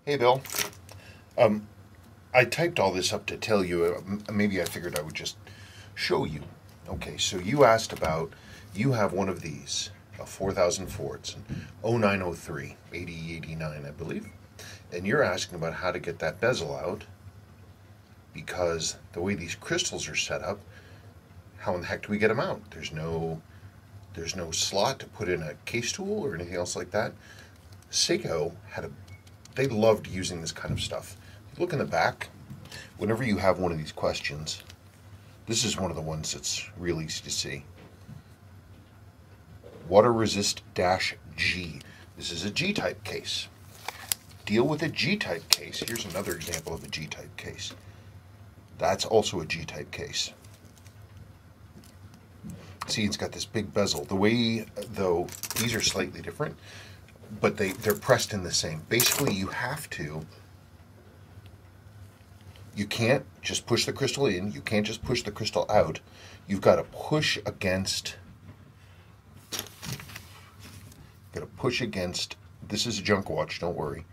Hey, Bill. I typed all this up to tell you. Maybe I figured I would just show you. Okay, so you asked about, you have one of these, a 4004. It's an 0903, 8089, I believe. And you're asking about how to get that bezel out, because the way these crystals are set up, how in the heck do we get them out? There's no slot to put in a case tool or anything else like that. Seiko they loved using this kind of stuff. Look in the back. Whenever you have one of these questions, this is one of the ones that's real easy to see. Water resist -G. This is a G-type case. Deal with a G-type case. Here's another example of a G-type case. That's also a G-type case. See, it's got this big bezel. The way, though, these are slightly different, but they're pressed in the same. Basically, you can't just push the crystal in. You can't just push the crystal out. You've got to push against. This is a junk watch. Don't worry.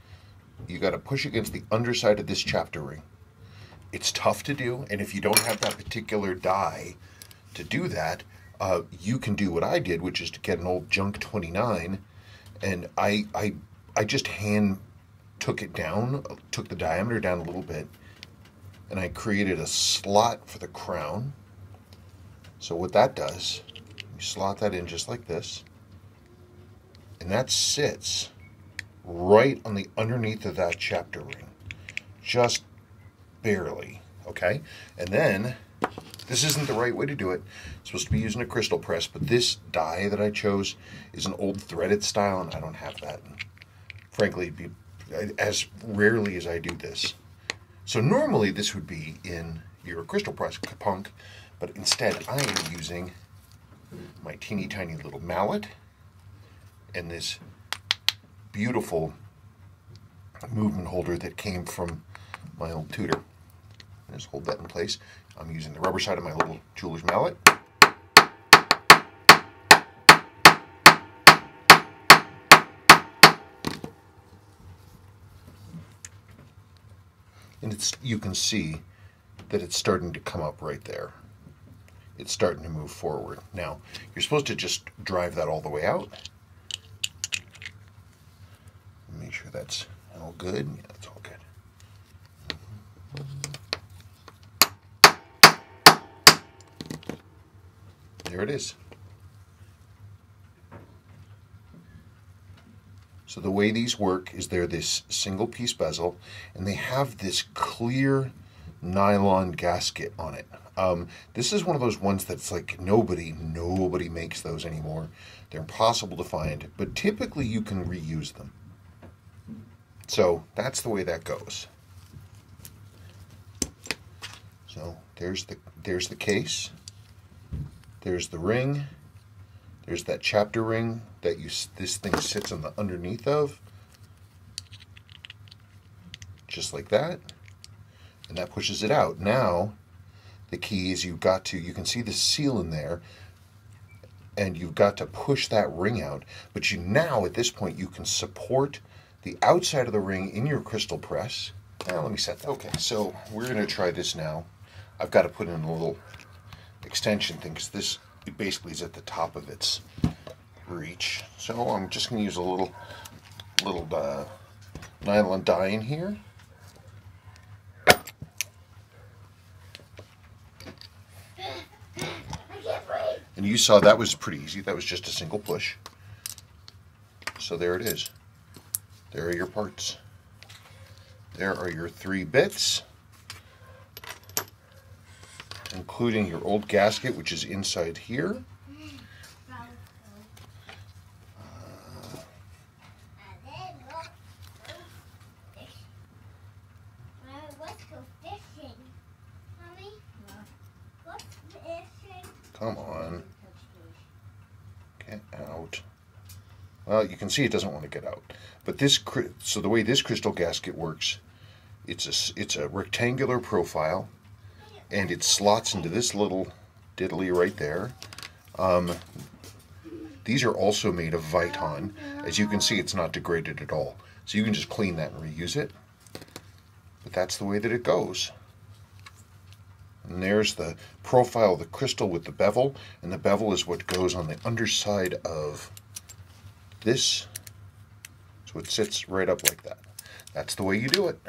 You got to push against the underside of this chapter ring. It's tough to do, and if you don't have that particular die to do that, you can do what I did, which is to get an old junk 29, and I just hand took it down, took the diameter down a little bit, and I created a slot for the crown. So what that does, you slot that in just like this, and that sits right on the underneath of that chapter ring, just barely, okay? And then, this isn't the right way to do it. It's supposed to be using a crystal press, but this die that I chose is an old threaded style, and I don't have that. And frankly, as rarely as I do this. So normally this would be in your crystal press punk, but instead I am using my teeny tiny little mallet and this beautiful movement holder that came from my old tutor. Just hold that in place. I'm using the rubber side of my little jeweler's mallet. And you can see that it's starting to come up right there. It's starting to move forward. Now, you're supposed to just drive that all the way out. Make sure that's all good. Yeah, that's all good. There it is. So the way these work is they're this single piece bezel, and they have this clear nylon gasket on it. This is one of those ones that's like nobody makes those anymore. They're impossible to find, but typically you can reuse them. So that's the way that goes. So there's the case. There's the ring. There's that chapter ring that this thing sits on the underneath of. Just like that. And that pushes it out. Now, the key is you can see the seal in there, and you've got to push that ring out. But now, at this point, you can support the outside of the ring in your crystal press. Now, let me set that. Okay, so we're going to try this now. I've got to put in a little extension thing, because this basically is at the top of its reach. So I'm just going to use a little nylon die in here. And you saw that was pretty easy. That was just a single push. So there it is. There are your parts. There are your 3 bits, including your old gasket, which is inside here. Come on. Get out. Well, you can see it doesn't want to get out. But so the way this crystal gasket works, it's a rectangular profile, and it slots into this little diddly right there. These are also made of Viton. As you can see, it's not degraded at all. So you can just clean that and reuse it. But that's the way that it goes. And there's the profile of the crystal with the bevel, and the bevel is what goes on the underside of this. So it sits right up like that. That's the way you do it.